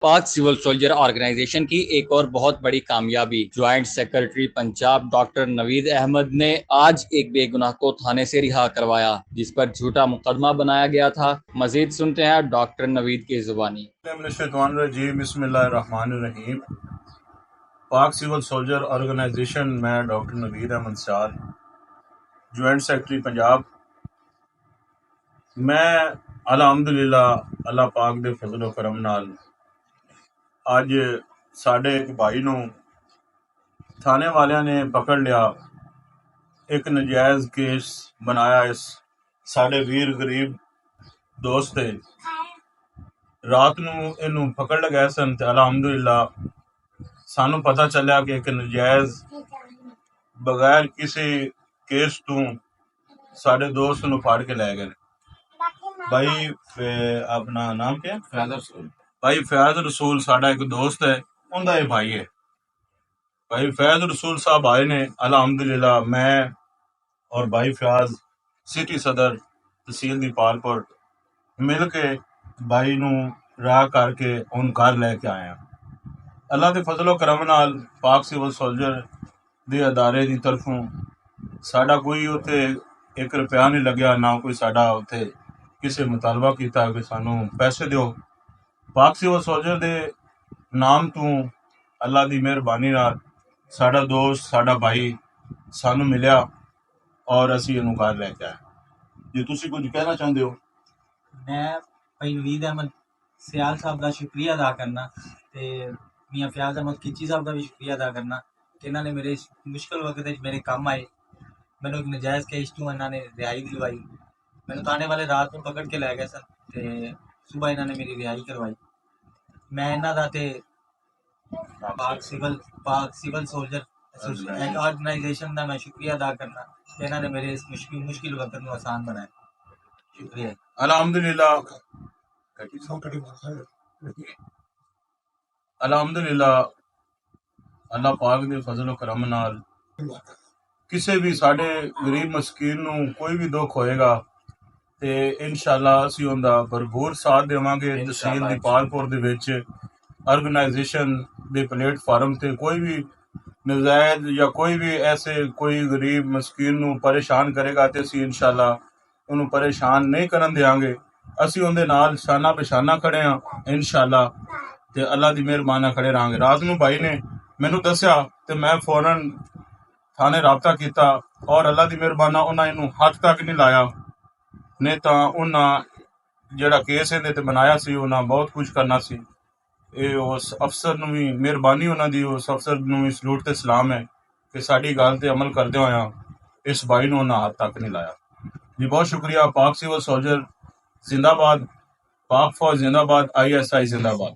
पाक civil soldier organisation की एक और बहुत बड़ी कामयाबी। Joint secretary Punjab doctor Naveed Ahmad ने आज एक बेगुनाह को थाने से रिहा करवाया, जिस पर झूठा मुकदमा बनाया गया था। मजीद सुनते हैं डॉक्टर नवीद की जुबानी। बिस्मिल्लाहिर्रहमानिर्रहीम। पाक सिविल सोल्जर ऑर्गेनाइजेशन में डॉक्टर नवीद अहमद साल, ज्वाइंट सेक्रेटरी पंजाब। मैं अलहमदुलिल्लाह अल्लाह पाक दे फजलो करम नाल अज साडे एक भाई नूं थाने वालियां ने पकड़ लिया। एक नजायज़ केस बनाया इस साडे वीर गरीब दोस्त ते। रात नूं इनू पकड़ लगाए सन ते अलहमदुलिल्लाह सानू पता चलिया कि एक नजायज़ बगैर किसी केस तू साडे दोस्त नूं फाड़ के लै गए। भाई अपना नाम क्या है? भाई फैज रसूल साडा एक दोस्त है, उनका ये भाई है। भाई फैज रसूल साहब आए ने, अलहमदुलिल्लाह मैं और भाई फयाज सिटी सदर तहसील दी पालपुर मिल के भाई नू राह करके उन घर लैके आए हैं। अल्लाह के फजलो करम नाल पाक सिविल सोल्जर दे अदारे दी तरफों साडा कोई उत्थे एक रुपया नहीं लग्या, ना कोई साडा उत्थे किसी मुतालबा किया कि सानू पैसे दो। पाक सिविल सोल्जर दे नाम तू अल्लाह दी मेहरबानी नाल साडा दोस्त साडा भाई सानू मिलिया और असी इनू घर लैके आए। जे तुसी कुछ कहना चाहते हो? मैं भाई नवीद अहमद सियाल साहब का शुक्रिया अदा करना ते मियाँ फयाज अहमद खिची साहब का भी शुक्रिया अदा करना कि इन्होंने मेरे इस मुश्किल वक्त मेरे काम आए। मैंने एक नजायज़ केस तू इन्होंने रिहाई दिलवाई। मैंने थाने वाले रात में पकड़ के लै गए सन ते सुबह इन्होंने मेरी रिहाई करवाई। मैं इन्हों का ते पाक सिविल सोल्जर ऑर्गेनाइजेशन का मैं शुक्रिया अदा करना कि इन्होंने मेरे इस मुश्किल वक्त को आसान बनाया। शुक्रिया। अल्हम्दुलिल्लाह अल्लाह पाक दे फजलो करम नाल किसी भी साडे गरीब मस्कीन नू कोई भी दुख होएगा ते इंशाअल्लाह असी उनदा भरपूर साथ देवांगे। तहसील दी पालपुर दे विच ऑर्गेनाइजेशन दे प्लेटफार्म ते कोई भी नजायज या कोई भी ऐसे कोई गरीब मस्कीन नू परेशान करेगा ते असी इंशाअल्लाह उन्हें परेशान नहीं करन देंगे। असी उनदे नाल शाना बेशाना खड़े हाँ इंशाअल्लाह ते अल्लाह दी मेहरबानी खड़े रहांगे। रात नूं भाई ने मैनू दस्या ते मैं फौरन थाने राबता किया और अल्लाह दी मेहरबानी उन्हें इनू हथ तक नहीं लाया, नहीं तो उन्हें जिहड़ा केस इहदे ते बनाया सी उन्हें बहुत कुछ करना सी। उस अफसर नूं भी मेहरबानी उन्हां दी, उस अफसर नूं भी सलूट ते सलाम है कि साडी गल ते अमल करदे होया इस भाई नूं उन्हां हाथ तक नहीं लाया। जी बहुत शुक्रिया। पाक सिविल सोल्जर जिंदाबाद, पाक फौज जिंदाबाद, ISI जिंदाबाद।